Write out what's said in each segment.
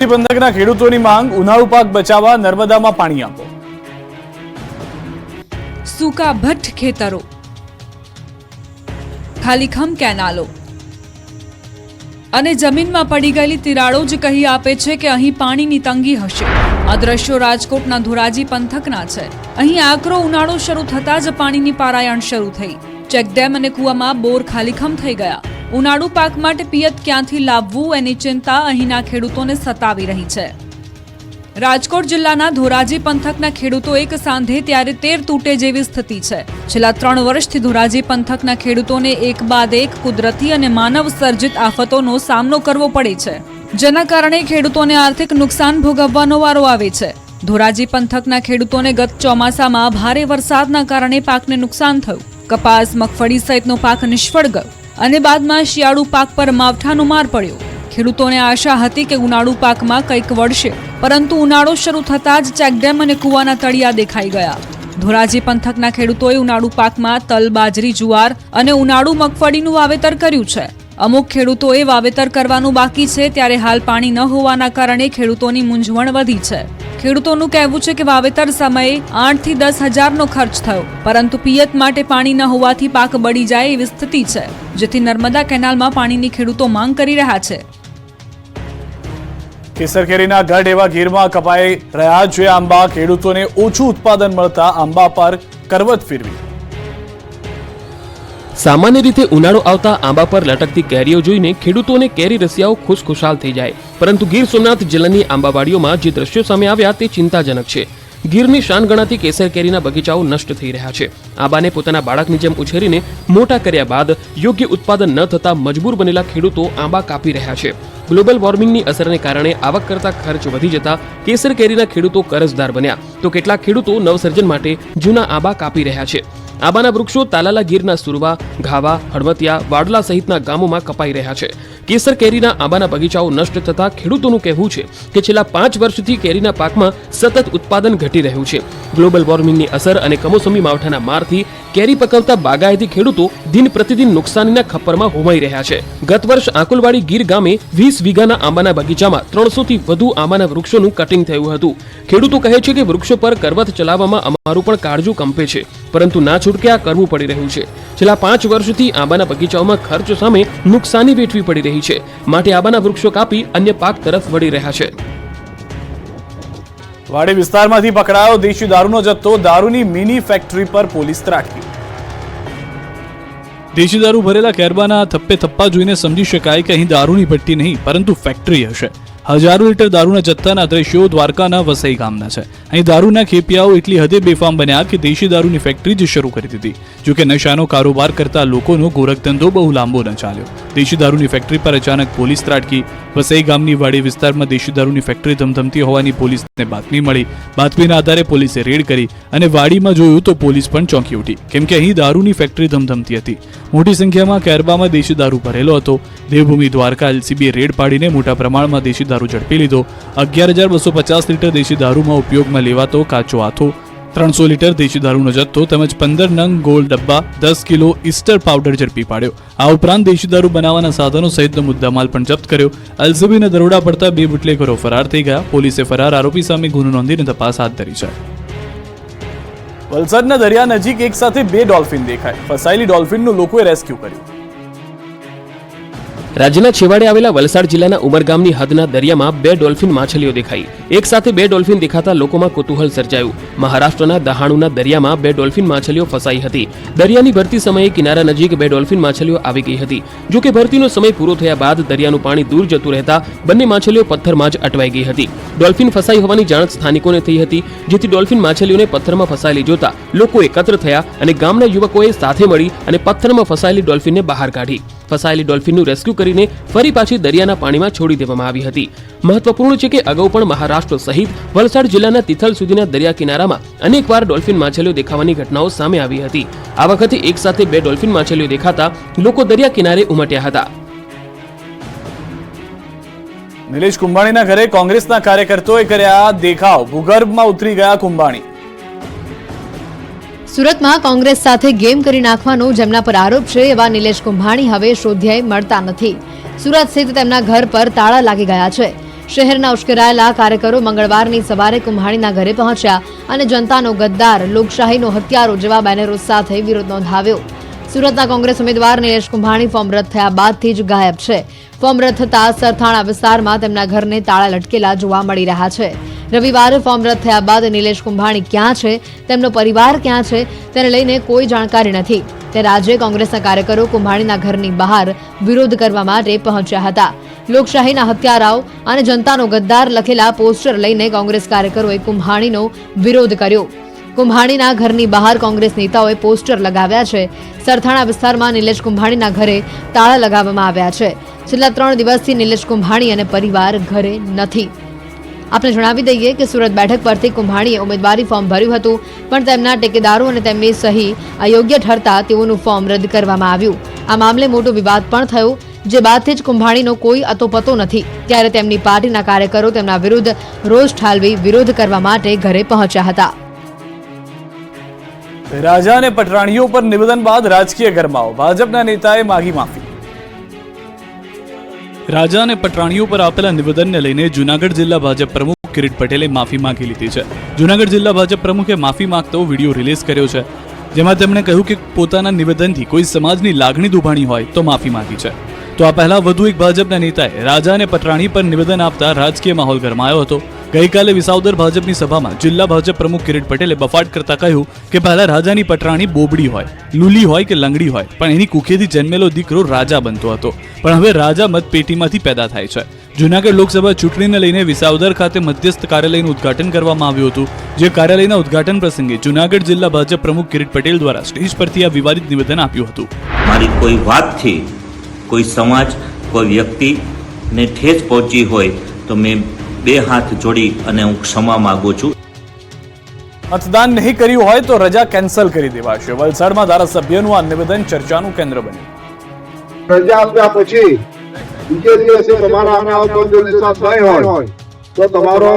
પંથકના ખેડૂતોની માંગ ઉનાળુ પાક બચાવવા નર્મદામાં પાણી આપો. સૂકા ભઠ્ઠ ખેતરો, ખાલીખમ કેનાલો અને જમીનમાં પડી ગયેલી તિરાડો જ કહી આપે છે કે અહીં પાણીની તંગી હશે. આ દ્રશ્યો રાજકોટના ધોરાજી પંથકના છે. અહીં આકરો ઉનાળો શરૂ થતાં જ પાણીની પારાયણ શરૂ થઈ. ચેકડેમ અને કૂવામાં બોર ખાલીખમ થઈ ગયા. ઉનાળુ પાક માટે પિયત ક્યાંથી લાવવું એની ચિંતા અહીંના ખેડૂતોને સતાવી રહી છે. રાજકોટ જિલ્લાના ધોરાજી પંથકના ખેડૂતો એક સાંધે ત્યારે 13 તૂટે જેવી સ્થિતિ છે. છેલ્લા 3 વર્ષથી ધોરાજી પંથકના ખેડૂતોને એક બાદ એક કુદરતી અને માનવ સર્જિત આફતોનો સામનો કરવો પડે છે, જેના કારણે ખેડૂતોને આર્થિક નુકસાન ભોગવવાનો વારો આવે છે. ધોરાજી પંથકના ખેડૂતોને ગત ચોમાસામાં ભારે વરસાદના કારણે પાકને નુકસાન થયું. કપાસ, મગફળી સહિતનો પાક નિષ્ફળ ગયો અને બાદમાં શિયાળુ પાક પર માવઠાનો માર પડ્યો. ખેડૂતોને આશા હતી કે ઉનાળુ પાકમાં કંઈક વળશે, પરંતુ ઉનાળો શરૂ થતાં જ ચેકડેમ અને કૂવાના તળિયા દેખાઈ ગયા. ધોરાજી પંથકના ખેડૂતોએ ઉનાળુ પાકમાં તલ, બાજરી, જુવાર અને ઉનાળુ મગફળીનું વાવેતર કર્યું છે. અમુક ખેડૂતોએ વાવેતર કરવાનું બાકી છે, ત્યારે હાલ પાણી ન હોવાના કારણે ખેડૂતોની મૂંઝવણ વધી છે. ખેડૂતોનું કહેવું છે કે વાવેતર સમયે 8 થી 10 હજારનો ખર્ચ થયો, પરંતુ પિયત માટે પાણી ન હોવાથી પાક બળી જાય એવી સ્થિતિ છે, જેથી નર્મદા કેનાલમાં પાણીની ખેડૂતો માંગ કરી રહ્યા છે. કેસર કેરીના ગઢ એવા ગીરમાં કપાઈ રહ્યા છે આંબા. ખેડૂતોને ઓછું ઉત્પાદન મળતા આંબા પર કરવત ફેરવી. સામાન્ય રીતે ઉનાળો આવતા આંબા પર લટકતી કેરીઓ જોઈને ખેડૂતોને કેરી રસિયાઓ ખુશખુશાલ થઈ જાય, પરંતુ ગીર સોમનાથ જિલ્લાની આંબાવાડીઓમાં જે દ્રશ્યો સામે આવ્યા તે ચિંતાજનક છે. ગીરની શાન ગણાતી કેસર કેરીના બગીચાઓ નષ્ટ થઈ રહ્યા છે. આંબાને પોતાના બાળકની જેમ ઉછેરીને મોટા કર્યા બાદ યોગ્ય ઉત્પાદન ન થતા મજબૂર બનેલા ખેડૂતો આંબા કાપી રહ્યા છે. ગ્લોબલ વોર્મિંગની અસરને કારણે આવક કરતા ખર્ચ વધી જતા કેસર કેરીના ખેડૂતો કરજદાર બન્યા, તો કેટલાક ખેડૂતો નવસર્જન માટે જૂના આંબા કાપી રહ્યા છે. આંબાના વૃક્ષો તાલાલા ગીરના સુરવા, ઘાવા, હળવતિયા, વાડલા સહિતના ગામોમાં કપાઈ રહ્યા છે. કેસર કેરીના આંબાના બગીચાઓ નષ્ટ થતા ખેડૂતોનું કહેવું છે કે છેલ્લા 5 વર્ષથી કેરીના પાકમાં સતત ઉત્પાદન ઘટી રહ્યું છે. ગ્લોબલ વોર્મિંગની અસર અને કમોસમી માવઠાના મારથી કેરી પકવતા બાગાયતી ખેડૂતો દિન પ્રતિદિન નુકસાનીના ખપ્પરમાં હોમાઈ રહ્યા છે. ગત વર્ષ આકુલવાડી ગીર ગામે 20 વીઘાના આંબાના બગીચામાં 300 થી વધુ આંબાના વૃક્ષોનું કટિંગ થયું હતું. ખેડૂતો કહે છે કે વૃક્ષો પર કરવત ચલાવવામાં અમારું પણ કાળજું કંપે છે, પરંતુ ના છૂટકે આ કરવું પડી રહ્યું છે. છેલ્લા 5 વર્ષથી આંબાના બગીચાઓમાં ખર્ચ સામે નુકસાની વેઠવી પડી રહી છે, માટે આંબાના વૃક્ષો કાપી અન્ય પાક તરફ વળી રહ્યા છે. વાડી વિસ્તારમાંથી પકડાયો દેશી દારૂનો જથ્થો. દારૂની મિની ફેક્ટરી પર પોલીસ ત્રાટકી. દેશી દારૂ ભરેલા કેરબાના થપ્પે થપ્પા જોઈને સમજી શકાય કે અહીં દારૂની ભટ્ટી નહીં પરંતુ ફેક્ટરી હશે. હજારો લીટર દારૂના જથ્થાના દ્રશ્યો દ્વારકાના વસઈ ગામના છે. અહીં દારૂના ખેપિયાઓ એટલી હદે બેફામ બન્યા કે દેશી દારૂની ફેક્ટરી જ શરૂ કરી દીધી. જોકે નશાનો કારોબાર કરતા લોકોનો ગોરખધંધો બહુ લાંબો ન ચાલ્યો. દેશી દારૂની ફેક્ટરી પર અચાનક પોલીસ ત્રાટકી. વસઈ ગામની વાડી વિસ્તારમાં દેશી દારૂની ફેક્ટરી ધમધમતી હોવાની પોલીસને બાતમી મળી. બાતમીના આધારે પોલીસે રેડ કરી અને વાડીમાં જોયું તો પોલીસ પણ ચોંકી ઉઠી, કેમ કે અહીં દારૂની ફેક્ટરી ધમધમતી હતી. મોટી સંખ્યામાં કેરબામાં દેશી દારૂ ભરેલો હતો. દેવભૂમિ દ્વારકા એલસીબીએ રેડ પાડીને મોટા પ્રમાણમાં દેશી દારૂ ઝડપી લીધો. 11,250 લીટર દેશી દારૂમાં ઉપયોગમાં લેવાતો કાચો આથો, 300 લીટર દેશી દારૂનો જથ્થો તેમજ 15 નંગ ગોળ ડબ્બા, 10 કિલો ઈસ્ટર પાવડર ઝડપી પાડ્યો. આ ઉપરાંત દેશી દારૂ બનાવવાના સાધનો સહિતનો મુદ્દામાલ પણ જપ્ત કર્યો. એલસીબીના દરોડા પડતા 2 બુટલેગરો ફરાર થઈ ગયા. પોલીસે ફરાર આરોપી સામે ગુનો નોંધીને તપાસ હાથ ધરી છે. વલસાડના દરિયા નજીક એક સાથે 2 ડોલ્ફિન દેખાય. ફસાયેલી ડોલ્ફિનનું લોકોએ રેસ્ક્યુ કર્યું. રાજ્યના છેવાડે આવેલા વલસાડ જિલ્લાના ઉમરગામની હદના દરિયામાં 2 ડોલ્ફિન માછલીઓ દેખાઈ. એક સાથે 2 ડોલ્ફિન દેખાતા લોકોમાં કુતૂહલ સર્જાયું. મહારાષ્ટ્રના દહાણુના દરિયામાં 2 ડોલ્ફિન માછલીઓ ફસાઈ હતી. દરિયાની ભરતી સમયે કિનારા નજીક 2 ડોલ્ફિન માછલીઓ આવી ગઈ હતી. જો કે ભરતીનો સમય પૂરો થયા બાદ દરિયાનું પાણી દૂર જતું રહેતા બંને માછલીઓ પથ્થરમાં જ અટવાઈ ગઈ હતી. ડોલ્ફિન ફસાઈ હોવાની જાણ સ્થાનિકોને થઈ હતી, જેથી ડોલ્ફિન માછલીઓને પથ્થરમાં ફસાયેલી જોતા લોકો એકત્ર થયા અને ગામના યુવકોએ સાથે મળી અને પથ્થરમાં ફસાયેલી ડોલ્ફિનને બહાર કાઢી. ફસાયેલી ડોલ્ફિનનું રેસ્ક્યુ કરીને ફરી પાછી દરિયાના પાણીમાં છોડી દેવામાં આવી હતી. મહત્વપૂર્ણ છે કે અગાઉ પણ મહારાષ્ટ્ર સહિત વલસાડ જિલ્લાના તિથલ સુધીના દરિયા કિનારામાં અનેકવાર ડોલ્ફિન માછલીઓ દેખાવાની ઘટનાઓ સામે આવી હતી. આ વખતે એક સાથે 2 ડોલ્ફિન માછલીઓ દેખાતા લોકો દરિયા કિનારે ઉમટ્યા હતા. નિલેશ કુંભાણીના ઘરે કોંગ્રેસના કાર્યકર્તાઓએ કર્યા દેખાવ. ભૂગર્ભમાં ઉતરી ગયા કુંભાણી. સુરતમાં કોંગ્રેસ સાથે ગેમ કરી નાખવાનો જેમના પર આરોપ છે એવા નિલેશ કુંભાણી હવે શોધ્યાય મળતા નથી. સુરત સ્થિત તેમના ઘર પર તાળા લાગી ગયા છે. શહેરના ઉશ્કેરાયેલા કાર્યકરો મંગળવારની સવારે કુમ્હાણીના ઘરે પહોંચ્યા અને જનતાનો ગદ્દાર, લોકશાહીનો હત્યારો જેવા બેનરો સાથે વિરોધ નોંધાવ્યો. સુરતના કોંગ્રેસ ઉમેદવાર નિલેશ કુંભાણી ફોર્મ રદ થયા બાદથી જ ગાયબ છે. ફોર્મ રદ થતા સરથાણા વિસ્તારમાં તેમના ઘરને તાળા લટકેલા જોવા મળી રહ્યા છે. રવિવારે ફોર્મ રદ થયા બાદ નિલેશ કુંભાણી ક્યાં છે, તેમનો પરિવાર ક્યાં છે તેને લઈને કોઈ જાણકારી નથી. ત્યારે આજે કોંગ્રેસના કાર્યકરો કુંભાણીના ઘરની બહાર વિરોધ કરવા માટે પહોંચ્યા હતા. લોકશાહીના હત્યારાઓ અને જનતાનો ગદ્દાર લખેલા પોસ્ટર લઈને કોંગ્રેસ કાર્યકરોએ કુંભાણીનો વિરોધ કર્યો. કુંભાણીના ઘરની બહાર કોંગ્રેસ નેતાઓએ પોસ્ટર લગાવ્યા છે. સરથાણા વિસ્તારમાં નિલેશ કુંભાણીના ઘરે તાળા લગાવવામાં આવ્યા છે. છેલ્લા 3 દિવસથી નિલેશ કુંભાણી અને પરિવાર ઘરે નથી. આપણે જણાવી દઈએ કે સુરત બેઠક પરથી કુંભાણીએ ઉમેદવારી ફોર્મ ભર્યું હતું, પણ તેમના ટેકેદારો અને તેમની સહી અયોગ્ય ઠરતા તેઓનું ફોર્મ રદ કરવામાં આવ્યું. આ મામલે મોટો વિવાદ પણ થયો, જે બાદથી જ કુંભાણીનો કોઈ અતોપતો નથી. ત્યારે તેમની પાર્ટીના કાર્યકરો તેમના વિરુદ્ધ રોષ ઠાલવી વિરોધ કરવા માટે ઘરે પહોંચ્યા હતા. રાજા અને પટરાણીઓ પર નિવેદન બાદ રાજકીય ગરમાવો, ભાજપના નેતાએ માગી માફી. રાજા અને પટરાણીઓ પર આપેલા નિવેદનને લઈને જૂનાગઢ જિલ્લા ભાજપ પ્રમુખ કિરીટ પટેલે માફી માંગી લીધી છે. જૂનાગઢ જિલ્લા ભાજપ પ્રમુખે માફી માંગતો વિડીયો રિલીઝ કર્યો છે, જેમાં તેમણે કહ્યું કે પોતાના નિવેદનથી કોઈ સમાજની લાગણી દુભાણી હોય તો માફી માંગી છે. તો આ પહેલા વધુ એક ભાજપના નેતાએ રાજા અને પટરાણી પર નિવેદન આપતા રાજકીય માહોલ ગરમાયો હતો. ગઈકાલે વિસાવદર ભાજપની સભામાં જિલ્લા ભાજપ પ્રમુખ કિરીટ પટેલે બફાટ કરતા કહ્યું કે પહેલા રાજાની પટરાણી બોબડી હોય, લૂલી હોય કે લંગડી હોય, પણ એની કુખેથી જન્મેલો દીકરો રાજા બનતો હતો. પણ હવે રાજા મતપેટીમાંથી પેદા થાય છે. જૂનાગઢ લોકસભા ચૂંટણીને લઈને વિસાવદર ખાતે મધ્યસ્થ કાર્યાલયનું ઉદ્ઘાટન કરવામાં આવ્યું હતું. જે કાર્યાલયના ઉદ્ઘાટન પ્રસંગે જૂનાગઢ જિલ્લા ભાજપ પ્રમુખ કિરીટ પટેલ દ્વારા સ્ટેજ પરથી આ વિવાદિત નિવેદન આપ્યું હતું. મારી કોઈ વાતથી કોઈ સમાજ, કોઈ વ્યક્તિને ઠેસ પહોંચી હોય તો મેં 2 હાથ જોડી અને હું ક્ષમા માંગુ છું. મતદાન નહીં કર્યું હોય તો રજા કેન્સલ કરી દેવાશે. વલસાડમાં ધારાસભ્યનું આ નિવેદન ચર્ચાનું કેન્દ્ર બન્યું. રજા આપ્યા પછી બીજે દિવસે તમારા આંકડાઓ જો નિશાન નહીં હોય તો તમારો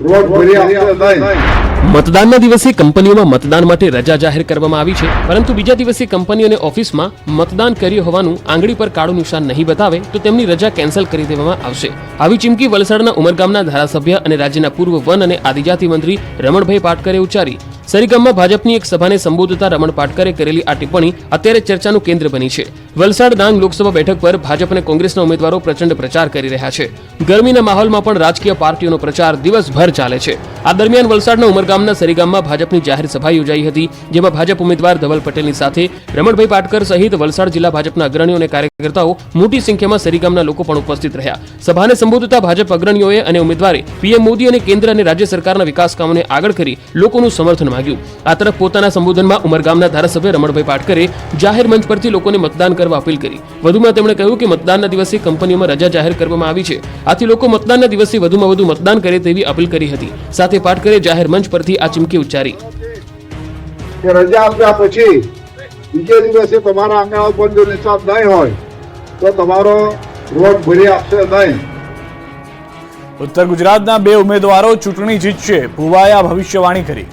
રોડ ભરી આપશે નહીં. મતદાનના દિવસે કંપનીઓમાં મતદાન માટે રજા જાહેર કરવામાં આવી છે, પરંતુ બીજા દિવસે કંપની અને ઓફિસમાં મતદાન કર્યું હોવાનું આંગળી પર કાળું નિશાન નહીં બતાવે તો તેમની રજા કેન્સલ કરી દેવામાં આવશે. આવી ચીમકી વલસાડના ઉમરગામના ધારાસભ્ય અને રાજ્યના પૂર્વ વન અને આદિજાતિ મંત્રી રમણભાઈ પાટકરે ઉચ્ચારી. સરીગામમાં ભાજપની એક સભાને સંબોધતા રમણ પાટકરે કરેલી આ ટિપ્પણી અત્યારે ચર્ચાનું કેન્દ્ર બની છે. વલસાડ ડાંગ લોકસભા બેઠક પર ભાજપ અને કોંગ્રેસના ઉમેદવારો પ્રચંડ પ્રચાર કરી રહ્યા છે. ગરમીના માહોલમાં પણ રાજકીય પાર્ટીઓનો પ્રચાર દિવસભર ચાલે છે. આ દરમિયાન વલસાડના ઉમરગામના સરીગામમાં ભાજપની જાહેર સભા યોજાઈ હતી, જેમાં ભાજપ ઉમેદવાર ધવલ પટેલની સાથે રમણભાઈ પાટકર સહિત વલસાડ જિલ્લા ભાજપના અગ્રણીઓ અને કાર્યકર્તાઓ મોટી સંખ્યામાં સરીગામના લોકો પણ ઉપસ્થિત રહ્યા. સભાને સંબોધતા ભાજપ અગ્રણીઓએ અને ઉમેદવારે પીએમ મોદી અને કેન્દ્ર અને રાજ્ય સરકારના વિકાસ કામોને આગળ કરી લોકોનું સમર્થન માંગ્યું. આ તરફ પોતાના સંબોધનમાં ઉમરગામના ધારાસભ્ય રમણભાઈ પાટકરે જાહેર મંચ પરથી લોકોને મતદાન કરવા અપીલ કરી. વધુમાં તેમણે કહ્યું કે મતદાનના દિવસે કંપનીઓમાં રજા જાહેર કરવામાં આવી છે, આથી લોકો મતદાનના દિવસે વધુમાં વધુ મતદાન કરે તેવી અપીલ કરી હતી. સાથે પાટકરે જાહેર મંચ પરથી આ ચીમકી ઉચ્ચારી. રજા આપ્યા પછી બીજે દિવસે તમારા આંકડાઓ પર જો નિશાન નહીં હોય તો તમારો રોડ ભરી આપશે નહીં. ઉત્તર ગુજરાતના 2 ઉમેદવારો ચૂંટણી જીતશે, ભુવાએ આ ભવિષ્યવાણી કરી.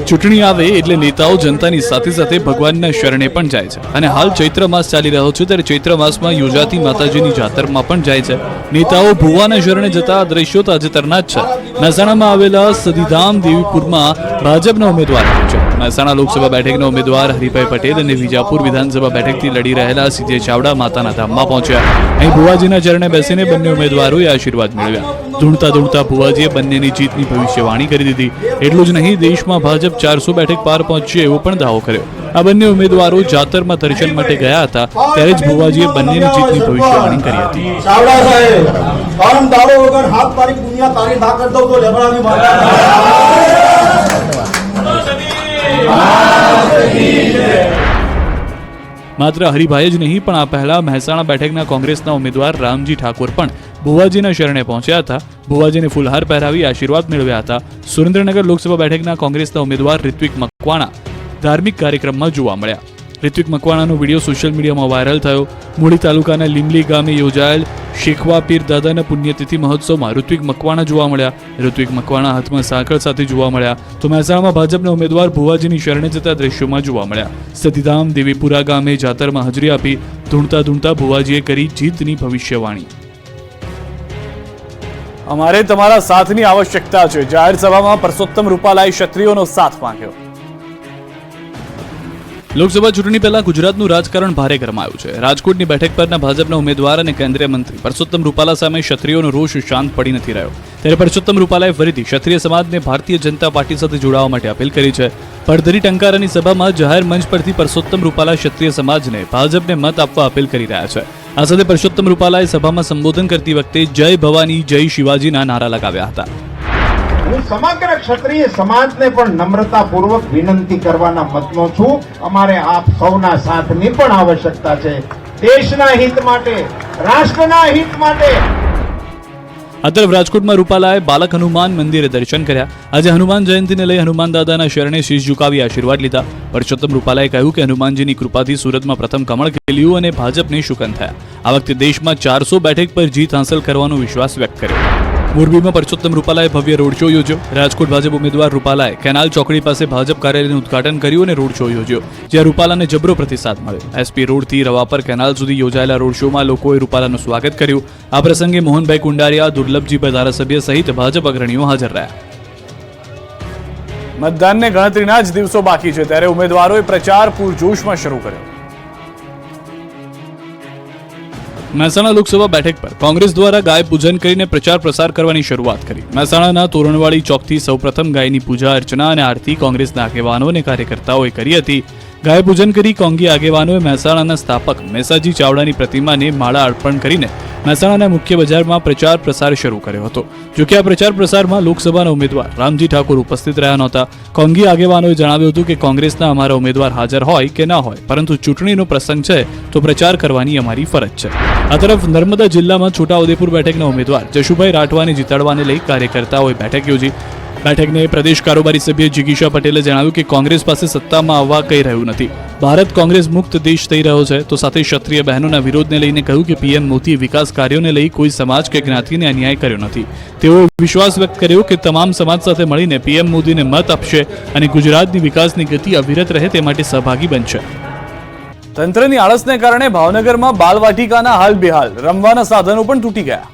ચૂંટણી આવે એટલે નેતાઓ જનતાની સાથે સાથે ભગવાનના શરણે પણ જાય છે. અને હાલ ચૈત્ર માસ ચાલી રહ્યો છે, ત્યારે ચૈત્ર માસમાં યોજાતી માતાજીની જાતરમાં પણ જાય છે. નેતાઓ ભુવાના શરણે જતા દ્રશ્યો તાજેતરના જ છે. મહેસાણામાં આવેલા સદીધામ દેવીપુરમાં ભાજપના ઉમેદવાર છે. મહેસાણા લોકસભા બેઠકના ઉમેદવાર હરિભાઈ પટેલ અને વિજાપુર વિધાનસભા બેઠકથી લડી રહેલા સીજે ચાવડા માતાના ધામમાં પહોંચ્યા. અહીં ભુવાજીના ચરણે બેસીને બંને ઉમેદવારોએ આશીર્વાદ મેળવ્યા. ધૂણતા ધૂણતા ભુવાજીએ બંનેની જીતની ભવિષ્યવાણી કરી દીધી. એટલું જ નહીં, દેશમાં ભાજપ 400 બેઠક પાર પહોંચશે એવો પણ દાવો કર્યો. આ બંને ઉમેદવારો જાતરમાં દર્શન માટે ગયા હતા, ત્યારે જ ભુવાજીએ બંનેની જીતની ભવિષ્યવાણી કરી હતી. માત્ર હરિભાઈ જ નહીં, પણ આ પહેલા મહેસાણા બેઠકના કોંગ્રેસના ઉમેદવાર રામજી ઠાકોર પણ ભુવાજીના શરણે પહોંચ્યા હતા. ભુવાજીને ફૂલહાર પહેરાવી આશીર્વાદ મેળવ્યા હતા. સુરેન્દ્રનગર લોકસભા બેઠકના કોંગ્રેસના ઉમેદવાર ઋત્વિક મકવાણા ધાર્મિક કાર્યક્રમમાં જોવા મળ્યા. ઋત્વિક મકવાણાનો વિડીયો સોશિયલ મીડિયામાં વાયરલ થયો. મૂળી તાલુકાના લીમલી ગામે યોજાયેલ શેખવા પીર દાદાના પુણ્યતિથિ મહોત્સવમાં ઋત્વિક મકવાણા જોવા મળ્યા. ઋત્વિક મકવાણા હાથમાં સાંકળ સાથે જોવા મળ્યા. તો મહેસાણામાં ભાજપના ઉમેદવાર ભુવાજીની શરણે જતા દ્રશ્યોમાં જોવા મળ્યા. સતીધામ દેવીપુરા ગામે જાતરમાં હાજરી આપી ધૂણતા ધૂણતા ભુવાજીએ કરી જીતની ભવિષ્યવાણી. અમારે તમારા સાથની આવશ્યકતા છે. જાહેર સભામાં પરસોત્તમ રૂપાલાએ ક્ષત્રિયોનો સાથ માંગ્યો. લોકસભા ચૂંટણી પહેલા ગુજરાતનું રાજકારણ ભારે ગરમાયું છે. રાજકોટની બેઠક પરના ભાજપના ઉમેદવાર અને કેન્દ્રીય મંત્રી પરસોત્તમ રૂપાલા સામે ક્ષત્રિયોનો રોષ શાંત પડી નથી રહ્યો. ત્યારે પરસોત્તમ રૂપાલાએ ફરીથી ક્ષત્રિય સમાજને ભારતીય જનતા પાર્ટી સાથે જોડાવા માટે અપીલ કરી છે. પડધરી ટંકારાની સભામાં જાહેર મંચ પરથી પરસોત્તમ રૂપાલા ક્ષત્રિય સમાજને ભાજપને મત આપવા અપીલ કરી રહ્યા છે. આ સાથે પરસોત્તમ રૂપાલાએ સભામાં સંબોધન કરતી વખતે જય ભવાની જય શિવાજીના નારા લગાવ્યા હતા. હું સમગ્ર ક્ષત્રિય સમાજને પણ નમ્રતાપૂર્વક વિનંતી કરવાના મતનો છું. અમારે આપ સૌના સાથની પણ આવશ્યકતા છે. દેશના હિત માટે, રાષ્ટ્રના હિત માટે. આ તરફ રાજકોટમાં રૂપાલાએ બાલક હનુમાન મંદિરે દર્શન કર્યા. આજે હનુમાન જયંતિને લઈ હનુમાન દાદાના શરણે શીશ ઝુકાવી આશીર્વાદ લીધા. પરસોત્તમ રૂપાલાએ કહ્યું કે હનુમાનજીની કૃપાથી સુરતમાં પ્રથમ કમળ ખીલ્યું અને ભાજપને શુકન થયા. આ વખતે દેશમાં 400 બેઠક પર જીત હાંસલ કરવાનો વિશ્વાસ વ્યક્ત કર્યો. મોરબીમાં પરસોત્તમ રૂપાલાએ ભવ્ય રોડ શો યોજ્યો. રાજકોટ ભાજપ ઉમેદવાર રૂપાલાએ કેનાલ ચોકડી પાસે ભાજપ કાર્યાલયનું ઉદઘાટન કર્યું અને રોડ શો યોજ્યો, જ્યાં રૂપાલાને જબરો પ્રતિસાદ મળ્યો. એસપી રોડથી રવાપર કેનાલ સુધી યોજાયેલા રોડ શોમાં લોકોએ રૂપાલાનું સ્વાગત કર્યું. આ પ્રસંગે મોહનભાઈ કુંડારિયા, દુર્લભજીભાઈ ધારાસભ્ય સહિત ભાજપ અગ્રણીઓ હાજર રહ્યા. મતદાનને ગણતરીના જ દિવસો બાકી છે ત્યારે ઉમેદવારોએ પ્રચાર પૂરજોશમાં શરૂ કર્યો. મહેસાણા લોકસભા બેઠક પર કોંગ્રેસ દ્વારા ગાય પૂજન કરીને પ્રચાર પ્રસાર કરવાની શરૂઆત કરી. મહેસાણાના તોરણવાળી ચોકથી સૌપ્રથમ ગાયની પૂજા અર્ચના અને આરતી કોંગ્રેસના આગેવાનો અને કાર્યકર્તાઓએ કરી હતી. ગાય પૂજન કરી કોંગી આગેવાનોએ મહેસાણાના સ્થાપક મેસાજી ચાવડાની પ્રતિમાને માળા અર્પણ કરીને મહેસાણાના મુખ્ય બજારમાં પ્રચાર પ્રસાર શરૂ કર્યો હતો. જોકે આ પ્રચાર પ્રસારમાં લોકસભાના ઉમેદવાર રામજી ઠાકોર ઉપસ્થિત રહ્યા નહોતા. કોંગી આગેવાનોએ જણાવ્યું હતું કે કોંગ્રેસના અમારા ઉમેદવાર હાજર હોય કે ના હોય, પરંતુ ચૂંટણીનો પ્રસંગ છે તો પ્રચાર કરવાની અમારી ફરજ છે. આ તરફ નર્મદા જિલ્લામાં છોટાઉદેપુર બેઠકના ઉમેદવાર જશુભાઈ રાઠવાને જીતાડવાને લઈ કાર્યકર્તાઓએ બેઠક યોજી. બેઠકને પ્રદેશ કારોબારી સભ્ય જિગીશા પટેલે જણાવ્યું કે કોંગ્રેસ પાસે સત્તામાં આવવા કહી રહ્યું નથી. ભારત કોંગ્રેસ મુક્ત દેશ થઈ રહ્યો છે. તો સાથે ક્ષત્રિય બહેનોના વિરોધને લઈને કહ્યું કે પીએમ મોદીએ વિકાસ કાર્યોને લઈ કોઈ સમાજ કે જ્ઞાતિને અન્યાય કર્યો નથી. તેઓએ વિશ્વાસ વ્યક્ત કર્યો કે તમામ સમાજ સાથે મળીને પીએમ મોદીને મત આપશે અને ગુજરાતની વિકાસની ગતિ અવિરત રહે તે માટે સહભાગી બનશે. તંત્રની આળસને કારણે ભાવનગરમાં બાલવાટિકાના હાલ બેહાલ, રમવાના સાધનો પણ તૂટી ગયા.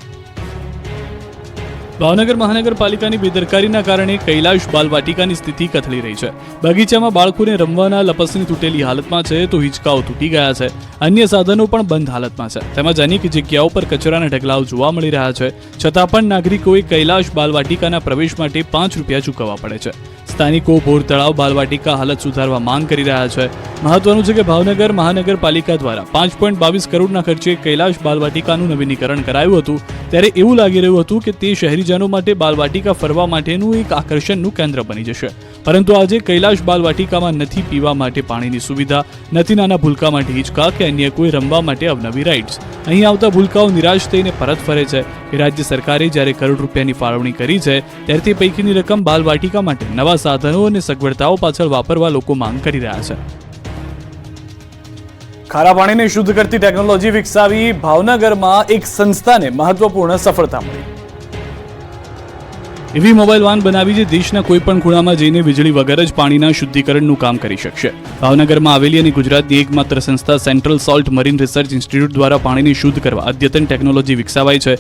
ભાવનગર મહાનગરપાલિકાની બેદરકારીના કારણે કૈલાશ બાલવાટિકાની સ્થિતિ કથળી રહી છે. બગીચામાં બાળકોને રમવાના લપસણી તૂટેલી હાલતમાં છે તો હિંચકાઓ તૂટી ગયા છે. અન્ય સાધનો પણ બંધ હાલતમાં છે. તેમજ અનેક જગ્યાઓ પર કચરાના ઢગલાઓ જોવા મળી રહ્યા છે. છતાં પણ નાગરિકોએ કૈલાશ બાલવાટિકાના પ્રવેશ માટે 5 રૂપિયા ચૂકવવા પડે છે. સ્થાનિકો બોર તળાવ બાલવાટિકા હાલત સુધારવા માંગ કરી રહ્યા છે. મહત્વનું છે કે ભાવનગર મહાનગરપાલિકા દ્વારા 5.22 કરોડના ખર્ચે કૈલાશ બાલવાટિકાનું નવીનીકરણ કરાયું હતું. ત્યારે એવું લાગી રહ્યું હતું કે તે શહેરીજનો માટે બાલવાટિકા ફરવા માટેનું એક આકર્ષણનું કેન્દ્ર બની જશે. પરંતુ આજે કૈલાશ બાલવાટિકામાં નથી પીવા માટે પાણીની સુવિધા, નથી નાના ભૂલકા માટે હિંચકા કે અન્ય કોઈ રમવા માટે અવનવી રાઇડ્સ. અહીં આવતા ભૂલકાઓ નિરાશ થઈને પરત ફરે છે કે રાજ્ય સરકારે જ્યારે કરોડ રૂપિયાની ફાળવણી કરી છે ત્યારે તે પૈકીની રકમ બાલવાટિકા માટે નવા સાધનો અને સગવડતાઓ પાછળ વાપરવા લોકો માંગ કરી રહ્યા છે. ખારા પાણીને શુદ્ધ કરતી ટેકનોલોજી વિકસાવી ભાવનગરમાં એક સંસ્થાને મહત્વપૂર્ણ સફળતા મળી. એવી મોબાઈલ વાન બનાવી જે દેશના કોઈ પણ ખૂણામાં જઈને વીજળી વગર જ પાણીના શુદ્ધિકરણનું કામ કરી શકશે. ભાવનગરમાં આવેલી અને ગુજરાતની એકમાત્ર સંસ્થા Central salt marine research institute દ્વારા પાણીને શુદ્ધ કરવા અદ્યતન ટેકનોલોજી વિકસાવાઈ છે,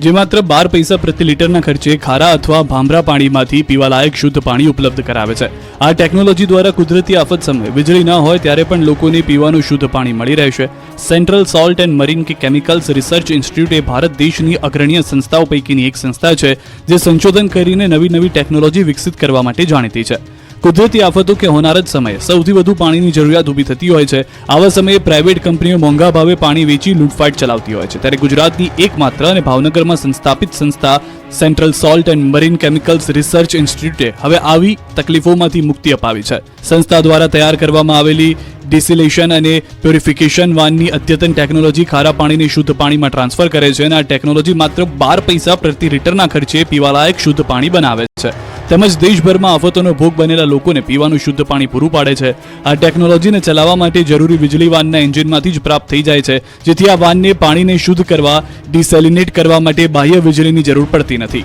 જે માત્ર 12 પૈસા પ્રતિ લીટરના ખર્ચે ખારા અથવા ભામરા પાણીમાંથી પીવાલાયક શુદ્ધ પાણી ઉપલબ્ધ કરાવે છે. આ ટેકનોલોજી દ્વારા કુદરતી આફત સમયે વીજળી ન હોય ત્યારે પણ લોકોને પીવાનું શુદ્ધ પાણી મળી રહેશે. Central Salt and Marine Chemicals Research Institute એ ભારત દેશની અગ્રણીય સંસ્થાઓ પૈકીની એક સંસ્થા છે જે સંશોધન કરીને નવી ટેકનોલોજી વિકસિત કરવા માટે જાણીતી છે. કુદરતી આફતો કે હોનારત સમયે સૌથી વધુ પાણીની જરૂરિયાત ઊભી થતી હોય છે. આવા સમયે પ્રાઇવેટ કંપનીઓ મોંઘા ભાવે પાણી વેચી લૂંટફાટ ચલાવતી હોય છે. ત્યારે ગુજરાતની એકમાત્ર અને ભાવનગરમાં સંસ્થાપિત સંસ્થા Central Salt and Marine Chemicals Research ઇન્સ્ટિટ્યૂટે હવે આવી તકલીફોમાંથી મુક્તિ અપાવી છે. સંસ્થા દ્વારા તૈયાર કરવામાં આવેલી ડિસિલેશન અને પ્યોરિફિકેશન વાનની અદ્યતન ટેકનોલોજી ખારા પાણીને શુદ્ધ પાણીમાં ટ્રાન્સફર કરે છે અને આ ટેકનોલોજી માત્ર 12 પૈસા પ્રતિ લીટરના ખર્ચે પીવાલાયક શુદ્ધ પાણી બનાવે છે. તેમજ દેશભરમાં આફતોનો ભોગ બનેલા લોકોને પીવાનું શુદ્ધ પાણી પૂરું પાડે છે. આ ટેકનોલોજીને ચલાવવા માટે જરૂરી વીજળી વાનના એન્જિનમાંથી જ પ્રાપ્ત થઈ જાય છે, જેથી આ વાનને પાણીને શુદ્ધ કરવા, ડિસેલિનેટ કરવા માટે બાહ્ય વીજળીની જરૂર પડતી નથી.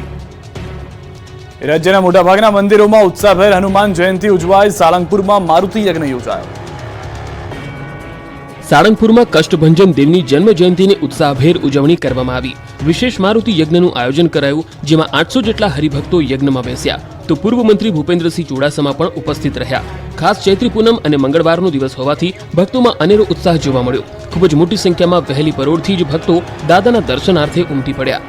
રાજ્યના મોટાભાગના મંદિરોમાં ઉત્સાહભેર હનુમાન જયંતિ ઉજવાઈ. સાળંગપુરમાં મારુતિ યજ્ઞ યોજાયો. સાળંગપુરમાં કષ્ટભંજન દેવની જન્મ જયંતિની ઉત્સાહભેર ઉજવણી કરવામાં આવી. વિશેષ મારુતિ યજ્ઞનું આયોજન કરાયું, જેમાં 800 જેટલા હરિભક્તો યજ્ઞમાં બેસ્યા. તો પૂર્વ મંત્રી ભૂપેન્દ્રસિંહ ચુડાસમા પણ ઉપસ્થિત રહ્યા. ખાસ ચૈત્રી પૂનમ અને મંગળવારનો દિવસ હોવાથી ભક્તોમાં અનેરો ઉત્સાહ જોવા મળ્યો. ખૂબ જ મોટી સંખ્યામાં વહેલી પરોઢથી જ ભક્તો દાદાના દર્શનાર્થે ઉમટી પડ્યા.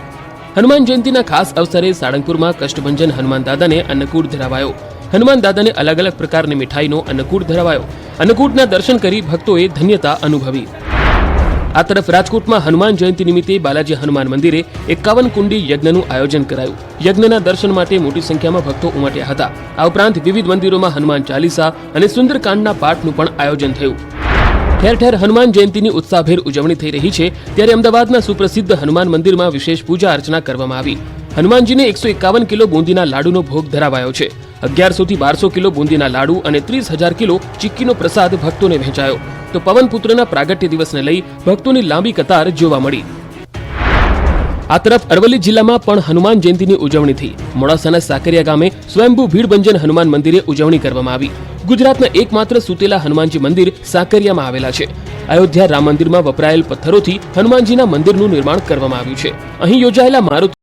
હનુમાન જયંતિના ખાસ અવસરે સાળંગપુરમાં કષ્ટભંજન હનુમાન દાદાને અન્નકૂટ ધરાવાયો. હનુમાન દાદાને અલગ અલગ પ્રકારની મીઠાઈનો અન્નકૂટ ધરાવાયો. અન્નકૂટના દર્શન કરી ભક્તોએ ધન્યતા અનુભવી. આ તરફ રાજકોટમાં હનુમાન જયંતિ નિમિત્તે બાલાજી હનુમાન મંદિરે 51 કુંડી યજ્ઞનું આયોજન કરાયું. યજ્ઞના દર્શન માટે મોટી સંખ્યામાં ભક્તો ઉમટ્યા હતા. આ ઉપરાંત વિવિધ મંદિરોમાં હનુમાન ચાલીસા અને સુંદરકાંડના પાઠનું પણ આયોજન થયું. ઠેર ઠેર હનુમાન જયંતિની ઉત્સાહભેર ઉજવણી થઈ રહી છે, ત્યારે અમદાવાદના સુપ્રસિદ્ધ હનુમાન મંદિરમાં વિશેષ પૂજા અર્ચના કરવામાં આવી. હનુમાનજીને 151 કિલો બુંદીના લાડુનો ભોગ ધરાવાયો છે. 1100 થી 1200 કિલો બુંદીના લાડુ અને 30,000 કિલો ચીક્કીનો પ્રસાદ ભક્તોને વહેંચાયો. તો પવનપુત્રના પ્રાગટ્ય દિવસને લઈ ભક્તોની લાંબી કતાર જોવા મળી. આ તરફ અરવલ્લી જિલ્લામાં પણ હનુમાન જયંતિની ઉજવણી થઈ. મોડાસાના સાકરિયા ગામે સ્વયંભૂ ભીડભંજન હનુમાન મંદિરે ઉજવણી કરવામાં આવી. ગુજરાતના એકમાત્ર સુતેલા હનુમાનજી મંદિર સાકરિયામાં આવેલા છે. અયોધ્યા રામ મંદિરમાં વપરાયેલ પથ્થરોથી હનુમાનજીના મંદિરનું નિર્માણ કરવામાં આવ્યું છે. અહીં યોજાયેલા મારુતિ